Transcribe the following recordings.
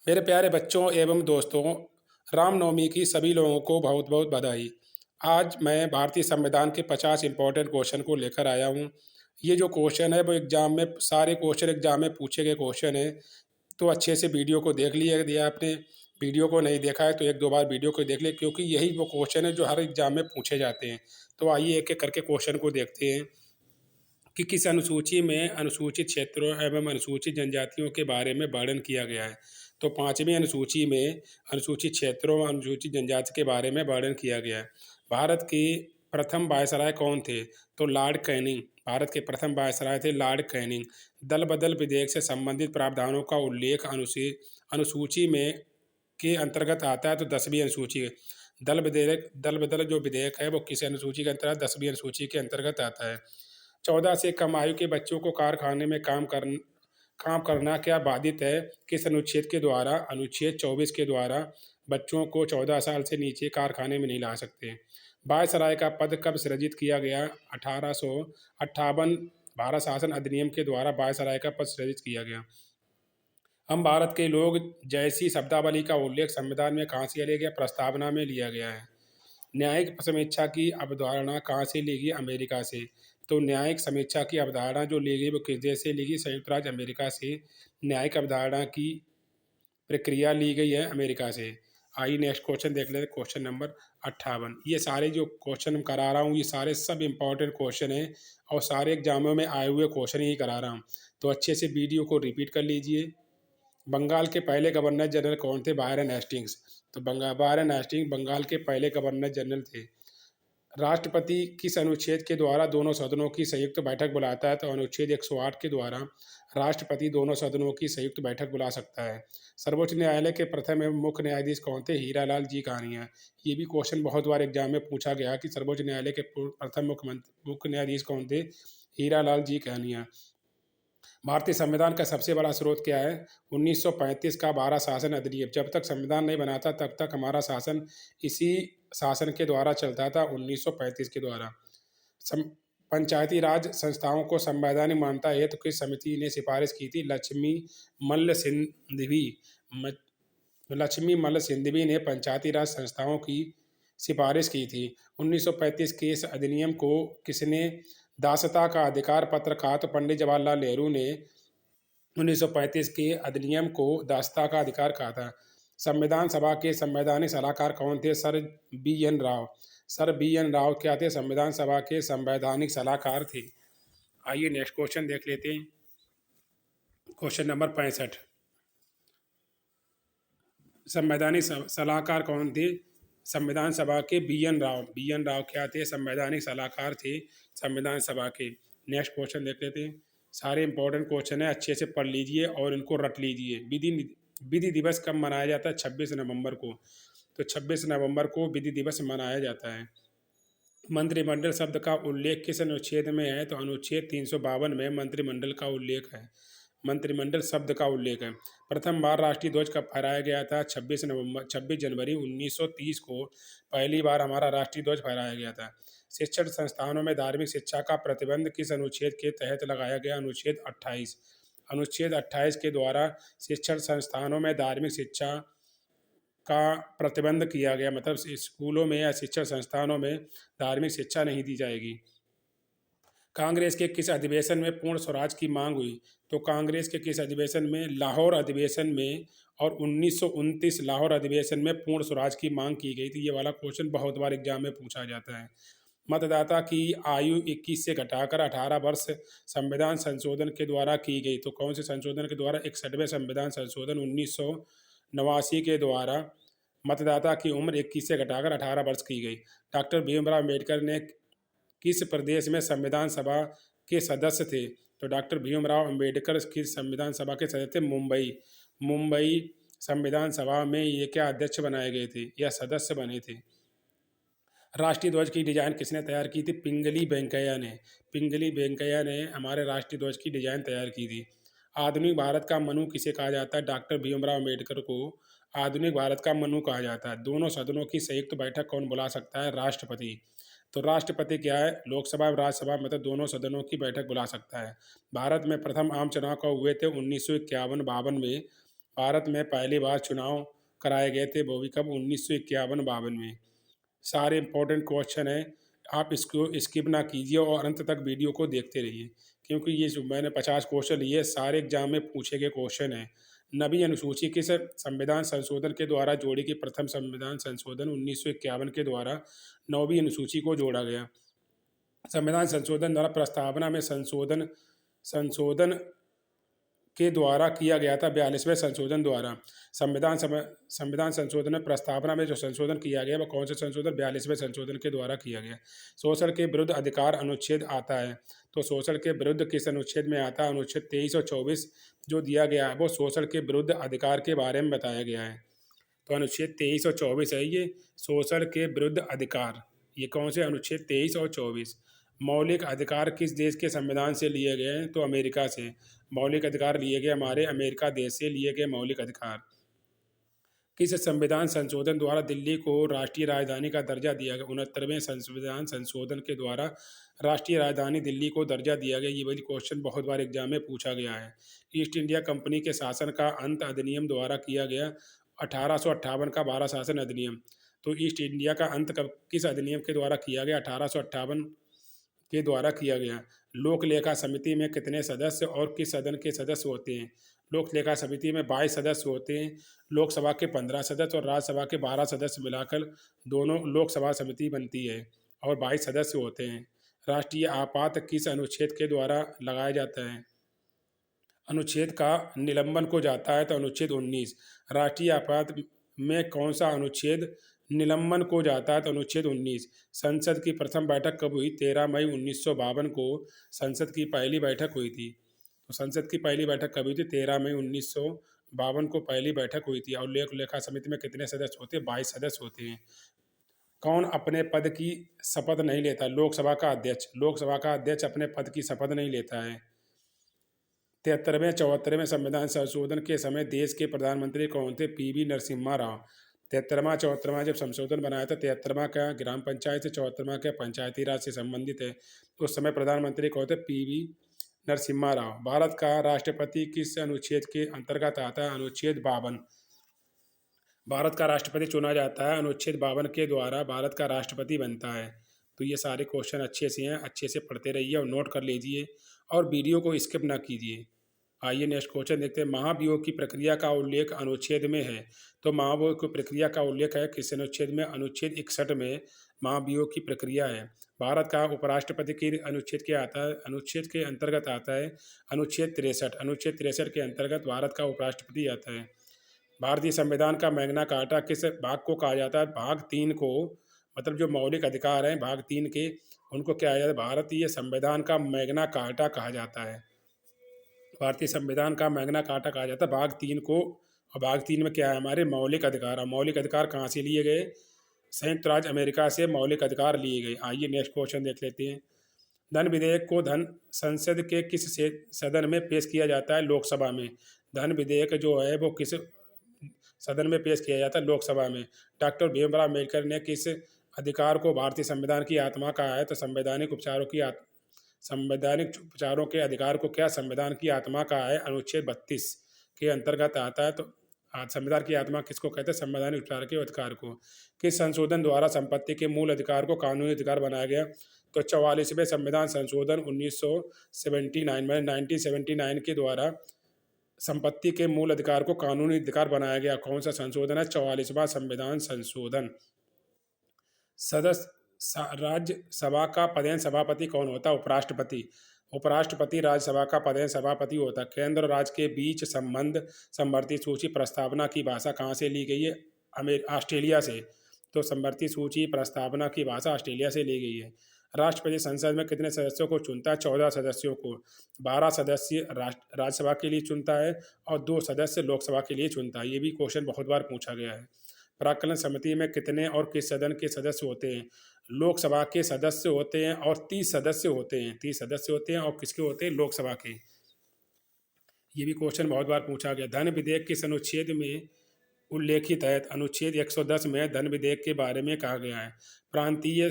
मेरे प्यारे बच्चों एवं दोस्तों, रामनवमी की सभी लोगों को बहुत बहुत बधाई। आज मैं भारतीय संविधान के 50 इम्पोर्टेंट क्वेश्चन को लेकर आया हूँ। ये जो क्वेश्चन है वो एग्जाम में सारे क्वेश्चन एग्जाम में पूछे गए क्वेश्चन है। तो अच्छे से वीडियो को देख लिया दिया आपने। वीडियो को नहीं देखा है तो एक दो बार वीडियो को देख ले, क्योंकि यही वो क्वेश्चन है जो हर एग्जाम में पूछे जाते हैं। तो आइए एक एक करके क्वेश्चन को देखते हैं कि किस अनुसूची में अनुसूचित क्षेत्रों एवं अनुसूचित जनजातियों के बारे में वर्णन किया गया है। तो पांचवी अनुसूची में अनुसूचित क्षेत्रों व अनुसूचित जनजाति के बारे में वर्णन किया गया है। भारत के प्रथम वायसराय कौन थे? तो लॉर्ड कैनिंग भारत के प्रथम वायसराय थे, लॉर्ड कैनिंग। दल बदल विधेयक से संबंधित प्रावधानों का उल्लेख अनुसूची में के अंतर्गत आता है, तो 10वीं अनुसूची है। दल बदल जो विधेयक है वो किस अनुसूची के अंतर्गत? 10वीं अनुसूची के अंतर्गत आता है। 14 से कम आयु के बच्चों को कारखाने में काम करना क्या बाधित है? किस अनुच्छेद के द्वारा? अनुच्छेद 24 के द्वारा बच्चों को 14 साल से नीचे कारखाने में नहीं ला सकते। वायसराय का पद कब सृजित किया गया? 1858 भारत शासन अधिनियम के द्वारा वायसराय का पद सृजित किया गया। हम भारत के लोग जैसी शब्दावली का उल्लेख संविधान में कहाँ से लिया गया? प्रस्तावना में लिया गया है। न्यायिक समीक्षा की अवधारणा कहाँ से ली गई? अमेरिका से। तो न्यायिक समीक्षा की अवधारणा जो ली गई वो किस देश से ली गई? संयुक्त राज्य अमेरिका से न्यायिक अवधारणा की प्रक्रिया ली गई है अमेरिका से। आइए नेक्स्ट क्वेश्चन देख लेते हैं, क्वेश्चन नंबर 58। ये सारे जो क्वेश्चन हम करा रहा हूँ ये सारे सब इंपॉर्टेंट क्वेश्चन हैं और सारे एग्जामों में आए हुए क्वेश्चन ही करा रहा हूँ। तो अच्छे से वीडियो को रिपीट कर लीजिए। बंगाल के पहले गवर्नर जनरल कौन थे? Byron Hastings. तो बायरन हेस्टिंग्स बंगाल के पहले गवर्नर जनरल थे। राष्ट्रपति किस अनुच्छेद के द्वारा दोनों सदनों की संयुक्त बैठक बुलाता है? तो अनुच्छेद 108 के द्वारा राष्ट्रपति दोनों सदनों की संयुक्त बैठक बुला सकता है। सर्वोच्च न्यायालय के प्रथम एवं मुख्य न्यायाधीश कौन थे? हीरालाल जी कानिया। ये भी क्वेश्चन बहुत बार एग्जाम में पूछा गया कि सर्वोच्च न्यायालय के प्रथम मुख्य न्यायाधीश कौन थे? हीरालाल जी कानिया। भारतीय संविधान का सबसे बड़ा स्रोत क्या है? 1935 का भारत शासन अधिनियम। जब तक संविधान नहीं बना था तब तक हमारा शासन इसी शासन के द्वारा चलता था, 1935 के द्वारा। पंचायती राज संस्थाओं को संवैधानिक मान्यता हेतु किस समिति ने सिफारिश की थी? लक्ष्मी मल्ल सिंघवी ने पंचायती राज संस्थाओं की सिफारिश की थी। 1935 के इस अधिनियम को किसने दासता का अधिकार पत्र कहा? तो पंडित जवाहरलाल नेहरू ने 1935 के अधिनियम को दासता का अधिकार कहा था। संविधान सभा के संवैधानिक सलाहकार कौन थे? Sir B N Rao. Sir B N Rao क्या थे? संविधान सभा के संवैधानिक सलाहकार थे। आइए नेक्स्ट क्वेश्चन देख लेते हैं, क्वेश्चन नंबर 65। संवैधानिक सलाहकार कौन थे? संविधान सभा के B N Rau. B N Rao क्या थे? संवैधानिक सलाहकार थे संविधान सभा के। नेक्स्ट क्वेश्चन देख लेते हैं। सारे इंपॉर्टेंट क्वेश्चन है, अच्छे से पढ़ लीजिए और इनको रट लीजिए। विधि दिवस कब मनाया जाता है? 26 नवंबर को। तो 26 नवंबर को विधि दिवस मनाया जाता है। मंत्रिमंडल शब्द का उल्लेख किस अनुच्छेद में है? तो अनुच्छेद 352 में मंत्रिमंडल का उल्लेख है। मंत्रिमंडल शब्द का उल्लेख है। प्रथम बार राष्ट्रीय ध्वज कब फहराया गया था? 26 जनवरी 1930 को पहली बार हमारा राष्ट्रीय ध्वज फहराया गया था। शिक्षण संस्थानों में धार्मिक शिक्षा का प्रतिबंध किस अनुच्छेद के तहत लगाया गया? अनुच्छेद 28। अनुच्छेद 28 के द्वारा शिक्षण संस्थानों में धार्मिक शिक्षा का प्रतिबंध किया गया, मतलब स्कूलों में या शिक्षण संस्थानों में धार्मिक शिक्षा नहीं दी जाएगी। कांग्रेस के किस अधिवेशन में पूर्ण स्वराज की मांग हुई? तो कांग्रेस के किस अधिवेशन में? लाहौर अधिवेशन में। और 1929 लाहौर अधिवेशन में पूर्ण स्वराज की मांग की गई थी। ये वाला क्वेश्चन बहुत बार एग्जाम में पूछा जाता है। मतदाता की आयु 21 से घटाकर 18 वर्ष संविधान संशोधन के द्वारा की गई। तो कौन से संशोधन के द्वारा? 61वें संविधान संशोधन 1989 के द्वारा मतदाता की उम्र 21 से घटाकर 18 वर्ष की गई। डॉक्टर भीमराव अम्बेडकर ने किस प्रदेश में संविधान सभा के सदस्य थे? तो डॉक्टर भीमराव अम्बेडकर किस संविधान सभा के सदस्य थे? मुंबई। मुंबई संविधान सभा में ये क्या अध्यक्ष बनाए गए थे या सदस्य बने थे? राष्ट्रीय ध्वज की डिजाइन किसने तैयार की थी? पिंगली वेंकैया ने। पिंगली वेंकैया ने हमारे राष्ट्रीय ध्वज की डिजाइन तैयार की थी। आधुनिक भारत का मनु किसे कहा जाता है? डॉक्टर भीमराव अम्बेडकर को आधुनिक भारत का मनु कहा जाता है। दोनों सदनों की संयुक्त बैठक कौन बुला सकता है? राष्ट्रपति। तो राष्ट्रपति क्या है? लोकसभा और राज्यसभा मतलब दोनों सदनों की बैठक बुला सकता है। भारत में प्रथम आम चुनाव कब हुए थे? 1951-52 में भारत में पहली बार चुनाव कराए गए थे, वो भी कब? 1951-52 में। सारे इंपॉर्टेंट क्वेश्चन हैं, आप इसको स्किप ना कीजिए और अंत तक वीडियो को देखते रहिए, क्योंकि ये जो मैंने 50 क्वेश्चन लिए सारे एग्जाम में पूछे गए क्वेश्चन हैं। नवीं अनुसूची किस संविधान संशोधन के द्वारा जोड़ी गई? प्रथम संविधान संशोधन 1951 के द्वारा 9वीं अनुसूची को जोड़ा गया। संविधान संशोधन द्वारा प्रस्तावना में संशोधन संशोधन के द्वारा किया गया था। 42वें संशोधन द्वारा संविधान संशोधन में प्रस्तावना में जो संशोधन किया गया, वो कौन सा संशोधन? 42वें संशोधन के द्वारा किया गया। शोषण के विरुद्ध अधिकार अनुच्छेद आता है, तो शोषण के विरुद्ध किस अनुच्छेद में आता है? अनुच्छेद 23 और 24 जो दिया गया है वो शोषण के विरुद्ध अधिकार के बारे में बताया गया है। तो अनुच्छेद 23 और 24 है ये, शोषण के विरुद्ध अधिकार। ये कौन से? अनुच्छेद 23 और 24। मौलिक अधिकार किस देश के संविधान से लिए गए हैं? तो अमेरिका से। मौलिक अधिकार लिए गए हमारे अमेरिका देश से लिए गए मौलिक अधिकार। किस संविधान संशोधन द्वारा दिल्ली को राष्ट्रीय राजधानी का दर्जा दिया गया? 69वें संविधान संशोधन के द्वारा राष्ट्रीय राजधानी दिल्ली को दर्जा दिया गया। ये वाली क्वेश्चन बहुत बार एग्जाम में पूछा गया है। ईस्ट इंडिया कंपनी के शासन का अंत अधिनियम द्वारा किया गया। 1858 का 12 शासन अधिनियम। तो ईस्ट इंडिया का अंत कब किस अधिनियम के द्वारा किया गया? 1858 के द्वारा किया गया। लोक लेखा समिति में कितने सदस्य और किस सदन के सदस्य होते हैं? लोक लेखा समिति में 22 सदस्य होते हैं। लोकसभा के 15 सदस्य और राज्यसभा के 12 सदस्य मिलाकर दोनों लोकसभा समिति बनती है और 22 सदस्य होते हैं। राष्ट्रीय आपात किस अनुच्छेद के द्वारा लगाया जाता है? अनुच्छेद का निलंबन को जाता है, तो अनुच्छेद 19। राष्ट्रीय आपात में कौन सा अनुच्छेद निलंबन को जाता है? तो अनुच्छेद 19। संसद की प्रथम बैठक कब हुई? 13 मई 1952 को संसद की पहली बैठक हुई थी। तो संसद की पहली बैठक कब हुई थी? 13 मई 1952 को पहली बैठक हुई थी। और लोक लेखा समिति में कितने सदस्य होते हैं? 22 सदस्य होते हैं। कौन अपने पद की शपथ नहीं लेता? लोकसभा का अध्यक्ष। लोकसभा का अध्यक्ष अपने पद की शपथ नहीं लेता है। 73वें 74वें संविधान संशोधन के समय देश के प्रधानमंत्री कौन थे? पीवी नरसिम्हा राव। 73वां 74वां जब संशोधन बनाया था, 73वां का ग्राम पंचायत से, 74वां का पंचायती राज से संबंधित है। उस समय प्रधानमंत्री कौन थे? पीवी नरसिम्हा राव। भारत का राष्ट्रपति किस अनुच्छेद के अंतर्गत आता है? अनुच्छेद 52। भारत का राष्ट्रपति चुना जाता है अनुच्छेद 52 के द्वारा भारत का राष्ट्रपति बनता है। तो ये सारे क्वेश्चन अच्छे से हैं, अच्छे से पढ़ते रहिए और नोट कर लीजिए और वीडियो को स्किप ना कीजिए। आइए नेक्स्ट क्वेश्चन देखते हैं। महाभियोग की प्रक्रिया का उल्लेख अनुच्छेद में है, तो महाभियोग की प्रक्रिया का उल्लेख है किस अनुच्छेद में? अनुच्छेद 61 में महाभियोग की प्रक्रिया है। भारत का उपराष्ट्रपति की अनुच्छेद के आता है? अनुच्छेद के अंतर्गत आता है अनुच्छेद 63। अनुच्छेद 63 के अंतर्गत भारत का उपराष्ट्रपति आता है। भारतीय संविधान का मैग्ना कार्टा किस भाग को कहा जाता है? भाग 3 को, मतलब जो मौलिक अधिकार हैं भाग 3 के, उनको क्या कहा जाता है? भारतीय संविधान का मैग्ना कार्टा कहा जाता है। भारतीय संविधान का मैग्ना कार्टा कहा जाता है भाग 3 को। और भाग 3 में क्या है? हमारे मौलिक अधिकार। और मौलिक अधिकार कहाँ से लिए गए? संयुक्त राज्य अमेरिका से मौलिक अधिकार लिए गए। आइए नेक्स्ट क्वेश्चन देख लेते हैं। धन विधेयक को धन संसद के किस सदन में पेश किया जाता है? लोकसभा में। धन विधेयक जो है वो किस सदन में पेश किया जाता है? लोकसभा में। डॉक्टर भीमराव अम्बेडकर ने किस अधिकार को भारतीय संविधान की आत्मा कहा है? तो संवैधानिक उपचारों के अधिकार को क्या संविधान की आत्मा कहा है? अनुच्छेद 32 के अंतर्गत आता है। तो संविधान की आत्मा किसको कहते हैं? संवैधानिक उपचार के अधिकार को। किस संशोधन द्वारा संपत्ति के मूल अधिकार को कानूनी अधिकार बनाया गया? तो 44वें संविधान संशोधन 1979 में 1979 के द्वारा संपत्ति के मूल अधिकार को कानूनी अधिकार बनाया गया। कौन सा संशोधन है? 44वां संविधान संशोधन। राज्यसभा का पदेन सभापति कौन होता है? उपराष्ट्रपति। उपराष्ट्रपति राज्यसभा का पदेन सभापति होता है। केंद्र और राज्य के बीच संबंध संवर्ती सूची प्रस्तावना की भाषा कहाँ से ली गई है? ऑस्ट्रेलिया से। तो संवर्ती सूची प्रस्तावना की भाषा ऑस्ट्रेलिया से ली गई है। राष्ट्रपति संसद में कितने सदस्यों को चुनता है? 14 सदस्यों को। 12 सदस्य राज्यसभा के लिए चुनता है और 2 सदस्य लोकसभा के लिए चुनता है। ये भी क्वेश्चन बहुत बार पूछा गया है। प्राक्कलन समिति में कितने और किस सदन के सदस्य होते हैं? लोकसभा के सदस्य होते हैं और 30 सदस्य होते हैं। 30 सदस्य होते हैं और किसके होते हैं? लोकसभा के। ये भी क्वेश्चन बहुत बार पूछा गया। धन विधेयक किस अनुच्छेद में उल्लेखित है? अनुच्छेद 110 में धन विधेयक के बारे में कहा गया है। प्रांतीय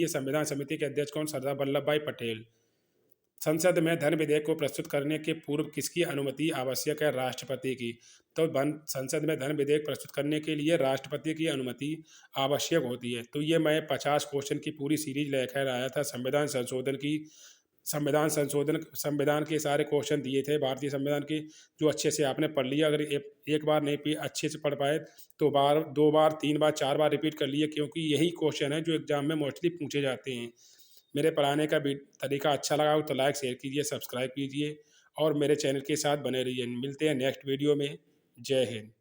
संविधान समिति के अध्यक्ष कौन? सरदार वल्लभ भाई पटेल। संसद में धन विधेयक को प्रस्तुत करने के पूर्व किसकी अनुमति आवश्यक है? राष्ट्रपति की। तो संसद में धन विधेयक प्रस्तुत करने के लिए राष्ट्रपति की अनुमति आवश्यक होती है। तो ये मैं 50 क्वेश्चन की पूरी सीरीज लेकर आया था संविधान के सारे क्वेश्चन दिए थे भारतीय संविधान के, जो अच्छे से आपने पढ़ लिया। अगर एक बार नहीं अच्छे से पढ़ पाए तो दो बार, तीन बार, चार बार रिपीट कर लिए, क्योंकि यही क्वेश्चन है जो एग्जाम में मोस्टली पूछे जाते हैं। मेरे पढ़ाने का तरीका अच्छा लगा हो तो लाइक शेयर कीजिए, सब्सक्राइब कीजिए और मेरे चैनल के साथ बने रहिए। मिलते हैं नेक्स्ट वीडियो में। जय हिंद।